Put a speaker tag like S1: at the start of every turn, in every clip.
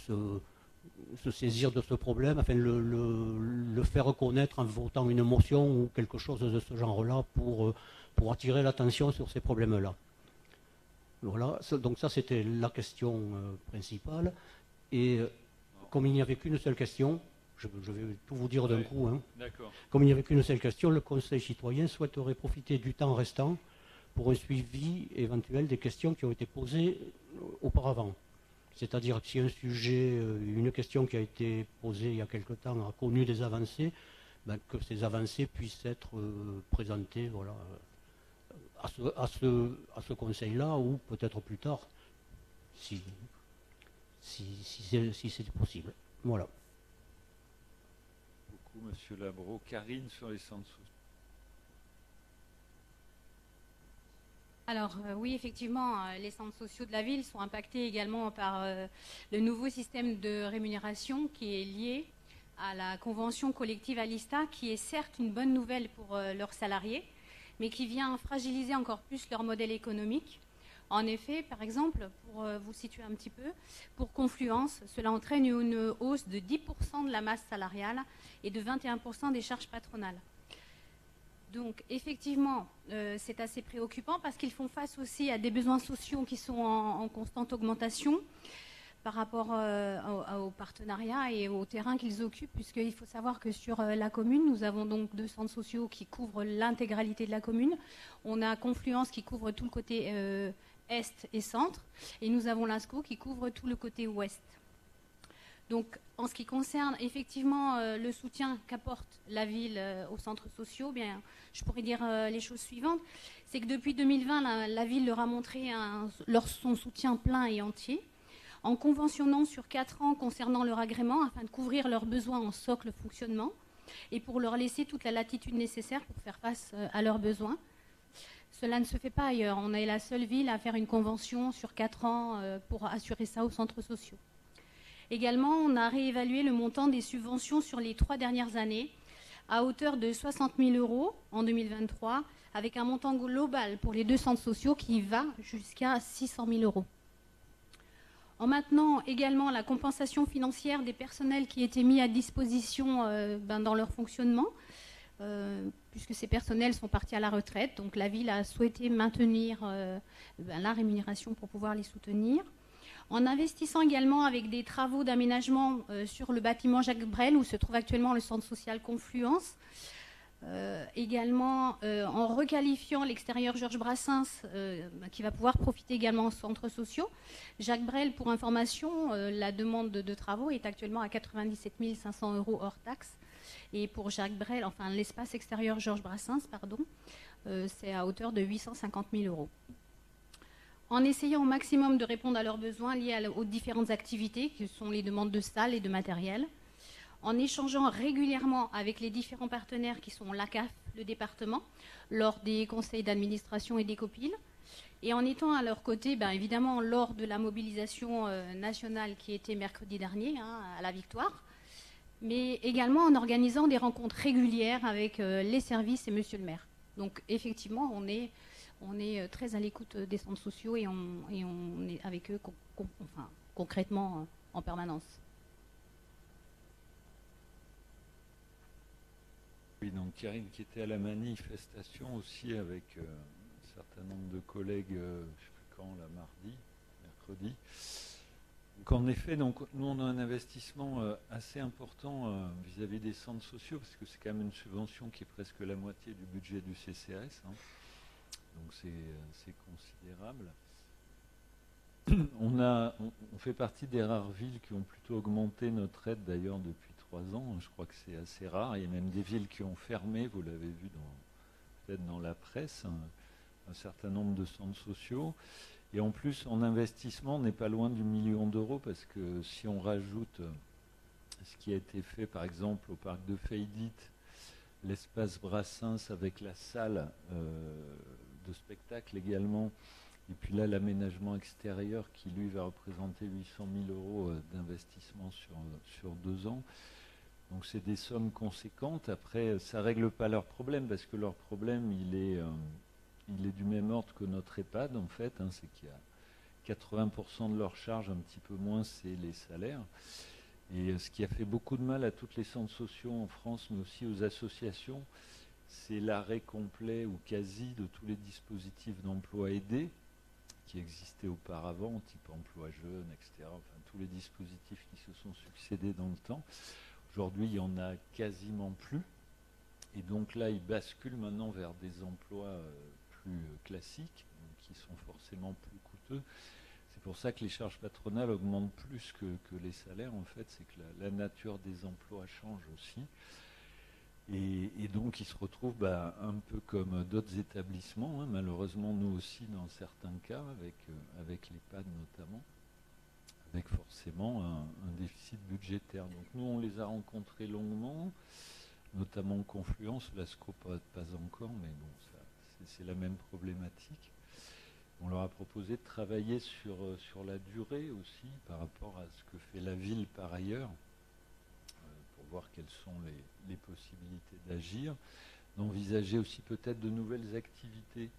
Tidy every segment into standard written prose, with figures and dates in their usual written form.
S1: se saisir de ce problème, enfin le faire reconnaître en votant une motion ou quelque chose de ce genre-là pour attirer l'attention sur ces problèmes-là. Voilà, donc ça c'était la question principale. Et comme il n'y avait qu'une seule question, je vais tout vous dire d'un coup, hein. Comme il n'y avait qu'une seule question, le Conseil citoyen souhaiterait profiter du temps restant pour un suivi éventuel des questions qui ont été posées auparavant. C'est-à-dire que si un sujet, une question qui a été posée il y a quelque temps a connu des avancées, ben, que ces avancées puissent être présentées voilà, à ce Conseil-là ou peut-être plus tard, si c'est possible. Voilà.
S2: Beaucoup, Monsieur Labro. Karine, sur les centres sociaux.
S3: Alors oui, effectivement, les centres sociaux de la ville sont impactés également par le nouveau système de rémunération qui est lié à la convention collective à l'ISTA, qui est certes une bonne nouvelle pour leurs salariés, mais qui vient fragiliser encore plus leur modèle économique. En effet, par exemple, pour vous situer un petit peu, pour Confluence, cela entraîne une hausse de 10% de la masse salariale et de 21% des charges patronales. Donc, effectivement, c'est assez préoccupant parce qu'ils font face aussi à des besoins sociaux qui sont en constante augmentation par rapport au partenariat et au terrain qu'ils occupent, puisqu'il faut savoir que sur la commune, nous avons donc 2 centres sociaux qui couvrent l'intégralité de la commune. On a Confluence qui couvre tout le côté est et centre, et nous avons l'ASCO qui couvre tout le côté ouest. Donc, en ce qui concerne effectivement le soutien qu'apporte la ville aux centres sociaux, bien, je pourrais dire les choses suivantes. C'est que depuis 2020, la ville leur a montré son soutien plein et entier, en conventionnant sur 4 ans concernant leur agrément afin de couvrir leurs besoins en socle fonctionnement et pour leur laisser toute la latitude nécessaire pour faire face à leurs besoins. Cela ne se fait pas ailleurs. On est la seule ville à faire une convention sur 4 ans pour assurer ça aux centres sociaux. Également, on a réévalué le montant des subventions sur les 3 dernières années à hauteur de 60 000 € en 2023, avec un montant global pour les 2 centres sociaux qui va jusqu'à 600 000 €. En maintenant également la compensation financière des personnels qui étaient mis à disposition dans leur fonctionnement, puisque ces personnels sont partis à la retraite. Donc la ville a souhaité maintenir la rémunération pour pouvoir les soutenir. En investissant également avec des travaux d'aménagement sur le bâtiment Jacques Brel, où se trouve actuellement le centre social Confluence. Également en requalifiant l'extérieur Georges Brassens, qui va pouvoir profiter également aux centres sociaux. Jacques Brel, pour information, la demande de travaux est actuellement à 97 500 € hors taxe. Et pour Jacques Brel, enfin l'espace extérieur Georges Brassens, pardon, c'est à hauteur de 850 000 €. En essayant au maximum de répondre à leurs besoins liés aux différentes activités, qui sont les demandes de salles et de matériel, en échangeant régulièrement avec les différents partenaires qui sont l'ACAF, le département, lors des conseils d'administration et des COPIL, et en étant à leur côté, évidemment, lors de la mobilisation nationale qui était mercredi dernier, à la Victoire, mais également en organisant des rencontres régulières avec les services et monsieur le maire. Donc, effectivement, on est très à l'écoute des centres sociaux et on est avec eux concrètement en permanence.
S2: Oui, donc Karine qui était à la manifestation aussi avec un certain nombre de collègues, je ne sais plus quand, là, mercredi. Donc en effet, donc, nous on a un investissement assez important vis-à-vis des centres sociaux, parce que c'est quand même une subvention qui est presque la moitié du budget du CCAS. Donc c'est considérable. On fait partie des rares villes qui ont plutôt augmenté notre aide d'ailleurs depuis 3 ans. Je crois que c'est assez rare. Il y a même des villes qui ont fermé, vous l'avez vu peut-être dans la presse, un certain nombre de centres sociaux. Et en plus, en investissement, on n'est pas loin du 1 million d'euros, parce que si on rajoute ce qui a été fait par exemple au parc de Feydit, l'espace Brassens avec la salle de spectacle également, et puis là l'aménagement extérieur qui lui va représenter 800 000 € d'investissement sur 2 ans. Donc c'est des sommes conséquentes. Après, ça ne règle pas leur problème, parce que leur problème il est du même ordre que notre EHPAD en fait, c'est qu'il y a 80% de leur charge, un petit peu moins, c'est les salaires. Et ce qui a fait beaucoup de mal à toutes les centres sociaux en France, mais aussi aux associations, c'est l'arrêt complet ou quasi de tous les dispositifs d'emploi aidé qui existaient auparavant, type emploi jeune, etc. Enfin, tous les dispositifs qui se sont succédés dans le temps. Aujourd'hui, il n'y en a quasiment plus. Et donc là, ils basculent maintenant vers des emplois plus classiques, qui sont forcément plus coûteux. C'est pour ça que les charges patronales augmentent plus que les salaires, en fait. C'est que la nature des emplois change aussi. Et donc, ils se retrouvent un peu comme d'autres établissements, hein, malheureusement, nous aussi, dans certains cas, avec l'EHPAD notamment, avec forcément un déficit budgétaire. Donc, nous, on les a rencontrés longuement, notamment Confluence, l'ASCO pas encore, mais bon, c'est la même problématique. On leur a proposé de travailler sur la durée aussi, par rapport à ce que fait la ville par ailleurs, pour voir quelles sont les possibilités d'agir, d'envisager aussi peut-être de nouvelles activités,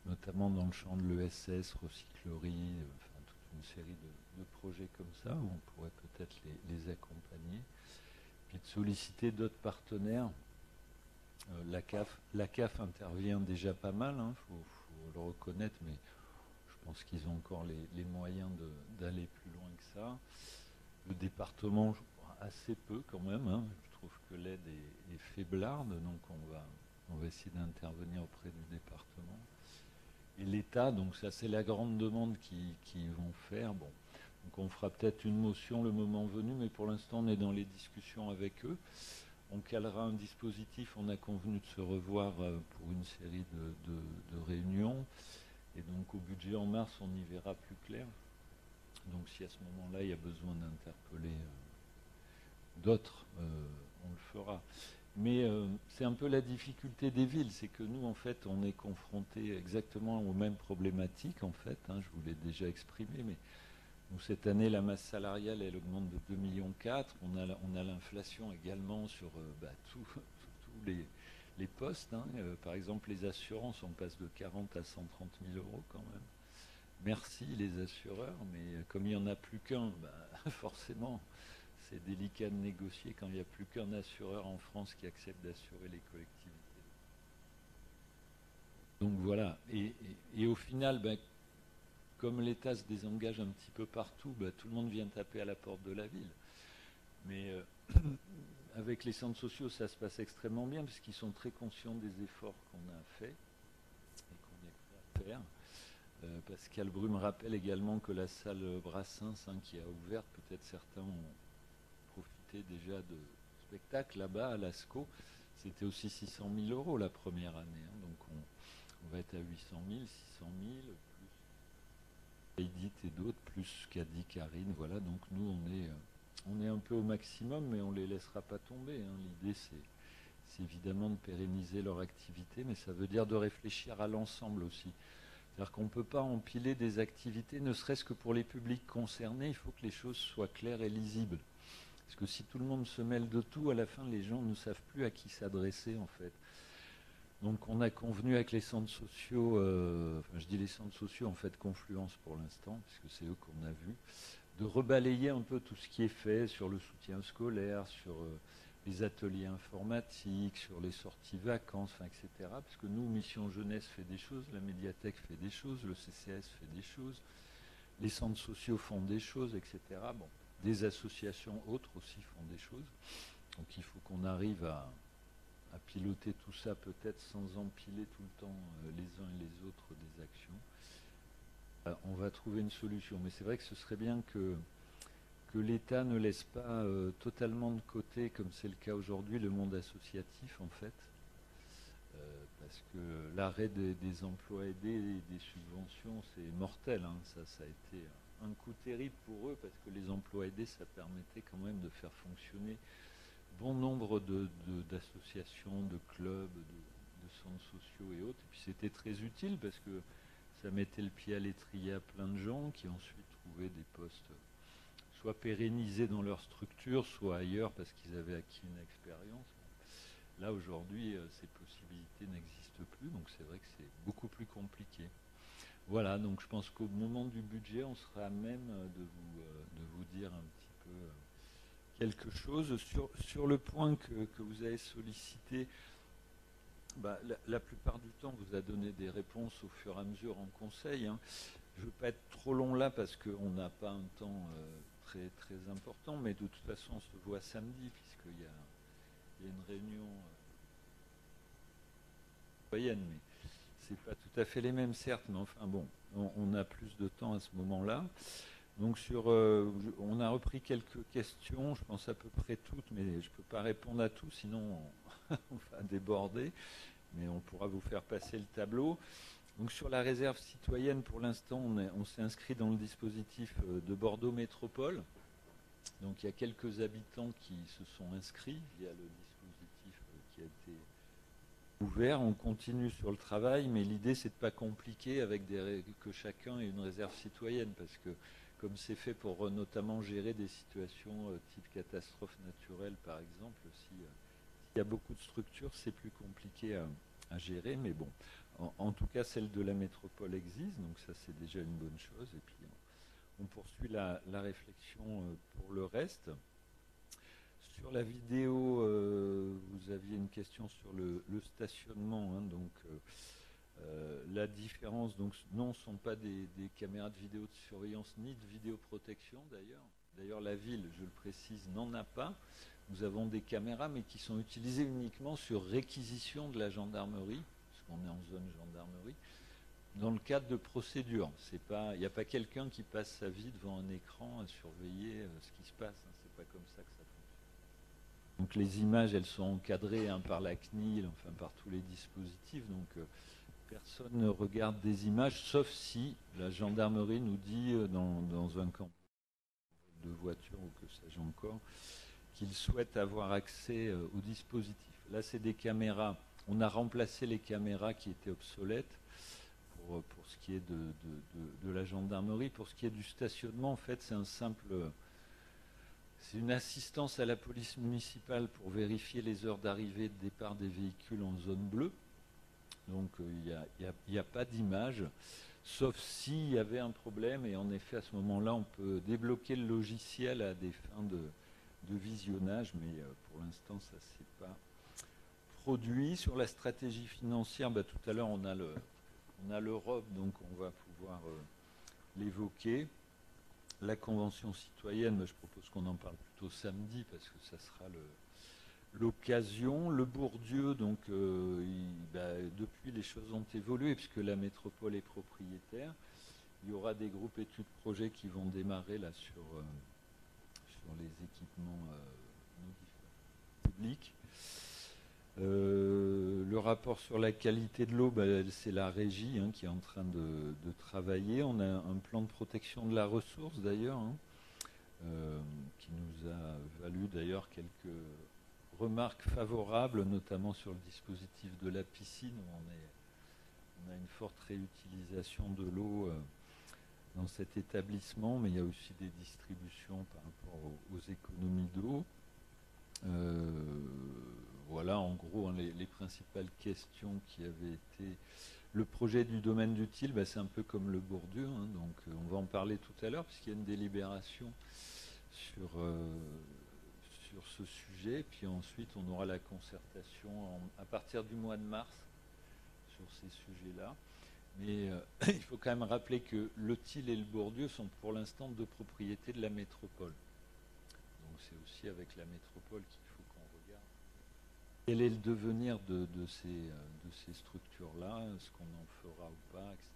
S2: notamment dans le champ de l'ESS, recyclerie, enfin toute une série de projets comme ça, où on pourrait peut-être les accompagner, puis de solliciter d'autres partenaires. La CAF intervient déjà pas mal, faut le reconnaître, mais je pense qu'ils ont encore les moyens d'aller plus loin que ça. Le département, assez peu quand même, hein. Je trouve que l'aide est faiblarde, donc on va essayer d'intervenir auprès du département. Et l'État, donc ça c'est la grande demande qu'ils vont faire. Bon, donc on fera peut-être une motion le moment venu, mais pour l'instant on est dans les discussions avec eux. On calera un dispositif, on a convenu de se revoir pour une série de réunions. Et donc au budget en mars, on y verra plus clair. Donc si à ce moment-là, il y a besoin d'interpeller d'autres, on le fera. Mais c'est un peu la difficulté des villes, c'est que nous, en fait, on est confrontés exactement aux mêmes problématiques, en fait. Je vous l'ai déjà exprimé, mais nous, cette année, la masse salariale, elle augmente de 2,4 millions. On a l'inflation également sur tous les postes. Par exemple, les assurances, on passe de 40 à 130 000 euros quand même. Merci les assureurs, mais comme il n'y en a plus qu'un, forcément, c'est délicat de négocier quand il n'y a plus qu'un assureur en France qui accepte d'assurer les collectivités. Donc voilà. Et au final, comme l'État se désengage un petit peu partout, tout le monde vient taper à la porte de la ville. Mais avec les centres sociaux, ça se passe extrêmement bien, parce qu'ils sont très conscients des efforts qu'on a faits et qu'on est prêt à faire. Pascal Bru me rappelle également que la salle Brassens, qui a ouvert, peut-être certains ont profité déjà de spectacles là-bas à l'ASCO, c'était aussi 600 000 euros la première année. Donc on va être à 800 000, 600 000, plus Edith et d'autres, plus qu'a dit Karine. Voilà, donc nous on est un peu au maximum, mais on ne les laissera pas tomber. L'idée c'est évidemment de pérenniser leur activité, mais ça veut dire de réfléchir à l'ensemble aussi. C'est-à-dire qu'on ne peut pas empiler des activités, ne serait-ce que pour les publics concernés, il faut que les choses soient claires et lisibles. Parce que si tout le monde se mêle de tout, à la fin, les gens ne savent plus à qui s'adresser, en fait. Donc on a convenu avec les centres sociaux, je dis les centres sociaux, en fait, Confluence pour l'instant, puisque c'est eux qu'on a vus, de rebalayer un peu tout ce qui est fait sur le soutien scolaire, sur les ateliers informatiques, sur les sorties vacances, etc. Parce que nous, Mission Jeunesse fait des choses, la médiathèque fait des choses, le CCS fait des choses, les centres sociaux font des choses, etc. Bon, des associations autres aussi font des choses. Donc il faut qu'on arrive à piloter tout ça, peut-être sans empiler tout le temps les uns et les autres des actions. On va trouver une solution. Mais c'est vrai que ce serait bien que l'État ne laisse pas totalement de côté, comme c'est le cas aujourd'hui, le monde associatif, en fait. Parce que l'arrêt des emplois aidés et des subventions, c'est mortel. Ça a été un coup terrible pour eux, parce que les emplois aidés, ça permettait quand même de faire fonctionner bon nombre d'associations, de clubs, de centres sociaux et autres. Et puis c'était très utile, parce que ça mettait le pied à l'étrier à plein de gens qui ensuite trouvaient des postes soit pérennisés dans leur structure, soit ailleurs parce qu'ils avaient acquis une expérience. Là, aujourd'hui, ces possibilités n'existent plus, donc c'est vrai que c'est beaucoup plus compliqué. Voilà, donc je pense qu'au moment du budget, on sera à même de vous dire un petit peu quelque chose. Sur le point que vous avez sollicité, la plupart du temps, on vous a donné des réponses au fur et à mesure en conseil, hein. Je ne veux pas être trop long là parce qu'on n'a pas un temps très, très important, mais de toute façon, on se voit samedi, puisqu'il y a une réunion citoyenne, mais c'est pas tout à fait les mêmes, certes, mais enfin bon, on a plus de temps à ce moment-là. Donc on a repris quelques questions, je pense à peu près toutes, mais je ne peux pas répondre à tout, sinon on va déborder, mais on pourra vous faire passer le tableau. Donc sur la réserve citoyenne, pour l'instant, on s'est inscrit dans le dispositif de Bordeaux Métropole. Donc il y a quelques habitants qui se sont inscrits via le dispositif qui a été ouvert. On continue sur le travail, mais l'idée c'est de ne pas compliquer avec que chacun ait une réserve citoyenne, parce que comme c'est fait pour notamment gérer des situations type catastrophe naturelle par exemple, s'il y a beaucoup de structures, c'est plus compliqué à gérer, mais bon. En tout cas, celle de la métropole existe, donc ça c'est déjà une bonne chose. Et puis on poursuit la réflexion pour le reste. Sur la vidéo, vous aviez une question sur le stationnement, hein, donc la différence, donc non, ce ne sont pas des caméras de vidéosurveillance ni de vidéoprotection d'ailleurs. D'ailleurs, la ville, je le précise, n'en a pas. Nous avons des caméras, mais qui sont utilisées uniquement sur réquisition de la gendarmerie, on est en zone gendarmerie, dans le cadre de procédures. Il n'y a pas quelqu'un qui passe sa vie devant un écran à surveiller ce qui se passe. Hein, c'est pas comme ça que ça fonctionne. Donc les images, elles sont encadrées par la CNIL, enfin par tous les dispositifs. Donc personne ne regarde des images, sauf si la gendarmerie nous dit dans un camp de voiture ou que sais-je encore, qu'ils souhaitent avoir accès au dispositif. Là, c'est des caméras. On a remplacé les caméras qui étaient obsolètes pour ce qui est de la gendarmerie. Pour ce qui est du stationnement, en fait, c'est une assistance à la police municipale pour vérifier les heures d'arrivée et de départ des véhicules en zone bleue. Donc, il n'y a pas d'image, sauf s'il y avait un problème. Et en effet, à ce moment-là, on peut débloquer le logiciel à des fins de visionnage, mais pour l'instant, ça ne s'est pas produit. Sur la stratégie financière, tout à l'heure on a l'Europe, donc on va pouvoir l'évoquer. La convention citoyenne, je propose qu'on en parle plutôt samedi parce que ça sera l'occasion. Le Bourdieu, donc depuis les choses ont évolué puisque la métropole est propriétaire. Il y aura des groupes études projets qui vont démarrer là sur les équipements publics. Le rapport sur la qualité de l'eau, c'est la régie qui est en train de travailler. On a un plan de protection de la ressource d'ailleurs, qui nous a valu d'ailleurs quelques remarques favorables, notamment sur le dispositif de la piscine, où on a une forte réutilisation de l'eau dans cet établissement, mais il y a aussi des distributions par rapport aux économies d'eau. Voilà en gros les principales questions qui avaient été. Le projet du domaine d'utile, c'est un peu comme le Bourdieu, donc on va en parler tout à l'heure puisqu'il y a une délibération sur ce sujet, puis ensuite on aura la concertation à partir du mois de mars sur ces sujets-là. Mais il faut quand même rappeler que le Tille et le Bourdieu sont pour l'instant de propriété de la métropole. Donc c'est aussi avec la métropole qu'il faut qu'on regarde quel est le devenir de ces structures-là, ce qu'on en fera ou pas, etc.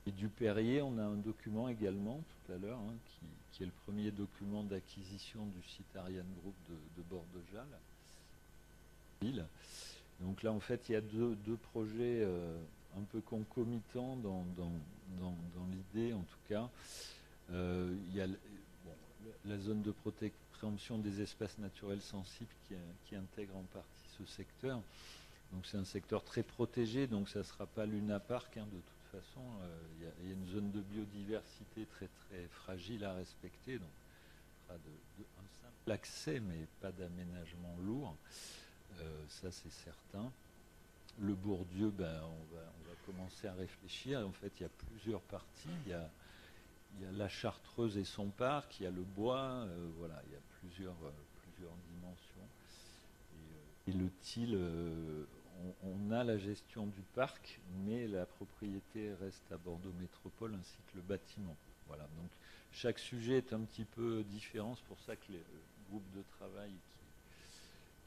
S2: Et du Perrier, on a un document également tout à l'heure, qui est le premier document d'acquisition du site Ariane Group de Bordeaux-Jalles. Donc là, en fait, il y a deux projets un peu concomitants dans l'idée, en tout cas. Il y a la zone de préemption des espaces naturels sensibles qui intègre en partie ce secteur. Donc c'est un secteur très protégé, donc ça ne sera pas Luna Park de toute façon. Il y a une zone de biodiversité très très fragile à respecter, donc il sera un simple accès, mais pas d'aménagement lourd. Ça c'est certain. Le Bourdieu, on va commencer à réfléchir. En fait, il y a plusieurs parties. Il y a la Chartreuse et son parc, il y a le bois, voilà, il y a plusieurs dimensions. Et le TIL, on a la gestion du parc, mais la propriété reste à Bordeaux Métropole ainsi que le bâtiment. Voilà, donc chaque sujet est un petit peu différent. C'est pour ça que le groupe de travail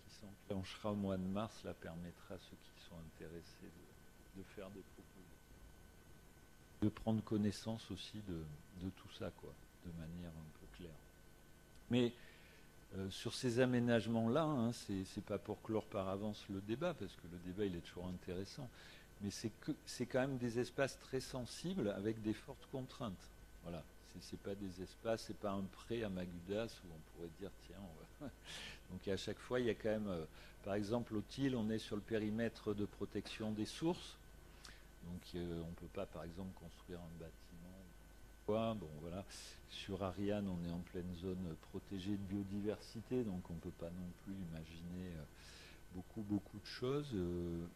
S2: qui s'enclenchera au mois de mars là, permettra à ceux qui sont intéressés de faire des propositions, de prendre connaissance aussi de tout ça, quoi, de manière un peu claire. Mais sur ces aménagements-là, hein, c'est pas pour clore par avance le débat, parce que le débat il est toujours intéressant, mais c'est quand même des espaces très sensibles avec des fortes contraintes. Voilà, c'est pas des espaces, c'est pas un pré à Magudas où on pourrait dire tiens, on va... Donc à chaque fois il y a quand même, par exemple au TIL, on est sur le périmètre de protection des sources, donc on ne peut pas par exemple construire un bâtiment. Bon, voilà. Sur Ariane, on est en pleine zone protégée de biodiversité, donc on ne peut pas non plus imaginer beaucoup de choses.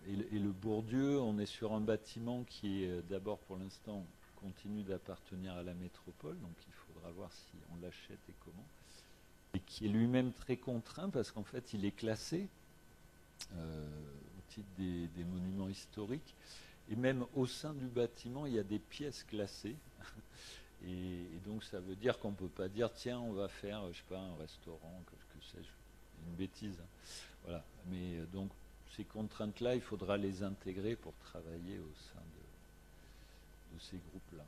S2: Et le Bourdieu, on est sur un bâtiment qui est d'abord pour l'instant continue d'appartenir à la métropole, donc il faudra voir si on l'achète et comment. Et qui est lui-même très contraint parce qu'en fait il est classé au titre des monuments historiques. Et même au sein du bâtiment, il y a des pièces classées. Et donc ça veut dire qu'on ne peut pas dire tiens on va faire je sais pas un restaurant que sais-je, une bêtise, hein. Voilà, mais donc ces contraintes là il faudra les intégrer pour travailler au sein de ces groupes là.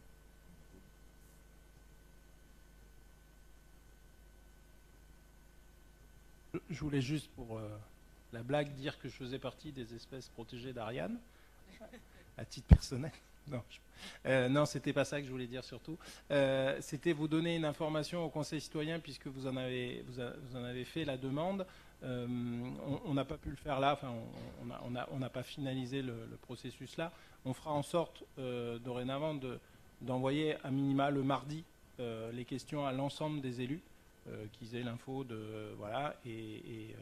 S4: Je voulais juste pour la blague dire que je faisais partie des espèces protégées d'Ariane à titre personnel. Non, c'était pas ça que je voulais dire surtout. C'était vous donner une information au Conseil citoyen puisque vous en avez fait la demande. On n'a pas pu le faire là. Enfin, on n'a pas finalisé le processus là. On fera en sorte dorénavant d'envoyer à minima le mardi les questions à l'ensemble des élus qu'ils aient l'info de voilà et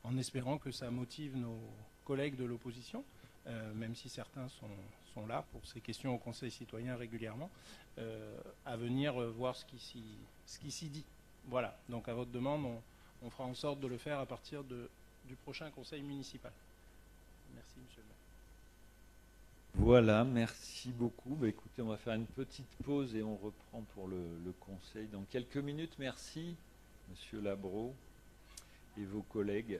S4: en espérant que ça motive nos collègues de l'opposition. Même si certains sont là pour ces questions au Conseil citoyen régulièrement, à venir voir ce qui s'y dit. Voilà, donc à votre demande, on fera en sorte de le faire à partir du prochain Conseil municipal. Merci, monsieur le maire.
S2: Voilà, merci beaucoup. Écoutez, on va faire une petite pause et on reprend pour le Conseil dans quelques minutes. Merci, monsieur Labro et vos collègues.